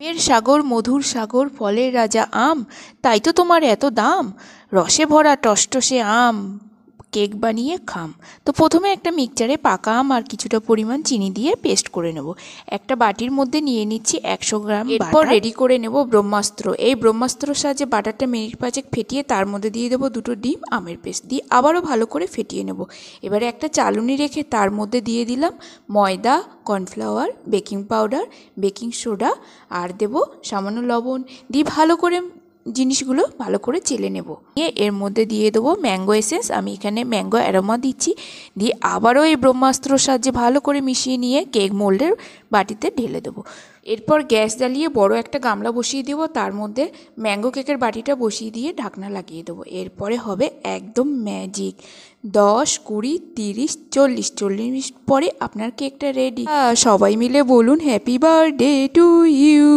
এর সাগর মধুর সাগর ফলের রাজা আম, তাই তো তোমার এত দাম, রসে ভরা টসটসে আম কেক বানিয়ে খাম। তো প্রথমে একটা মিক্সচারে পাকা আম আর কিছুটা পরিমাণ চিনি দিয়ে পেস্ট করে নেব। একটা বাটির মধ্যে নিয়ে নিচ্ছি 100 গ্রাম। এরপর রেডি করে নেব ব্রহ্মাস্ত্র। এই ব্রহ্মাস্ত্রর সাহায্যে বাটারটা মিনিট 5 ফেটিয়ে তার মধ্যে দিয়ে দেবো 2টো ডিম, আমের পেস্ট দিয়ে আবারও ভালো করে ফেটিয়ে নেব। এবারে একটা চালুনি রেখে তার মধ্যে দিয়ে দিলাম ময়দা, cornflour, baking powder, baking soda আর দেব সামান্য লবণ দিয়ে ভালো করে জিনিসগুলো ভালো করে চেলে নেব। এর মধ্যে দিয়ে দেবো ম্যাঙ্গো এসেন্স, আমি এখানে ম্যাঙ্গো অ্যারোমা দিচ্ছি, দিয়ে আবারও এই ব্রহ্মাস্ত্রর সাহায্যে ভালো করে মিশিয়ে নিয়ে কেক মোল্ডের বাটিতে ঢেলে দেবো। এরপর গ্যাস জ্বালিয়ে বড় একটা গামলা বসিয়ে দেবো, তার মধ্যে ম্যাঙ্গো কেকের বাটিটা বসিয়ে দিয়ে ঢাকনা লাগিয়ে দেবো। এরপরে হবে একদম ম্যাজিক। 10, 20, 30, 40 মিনিট পরে আপনার কেকটা রেডি। সবাই মিলে বলুন হ্যাপি বার্থডে টু ইউ।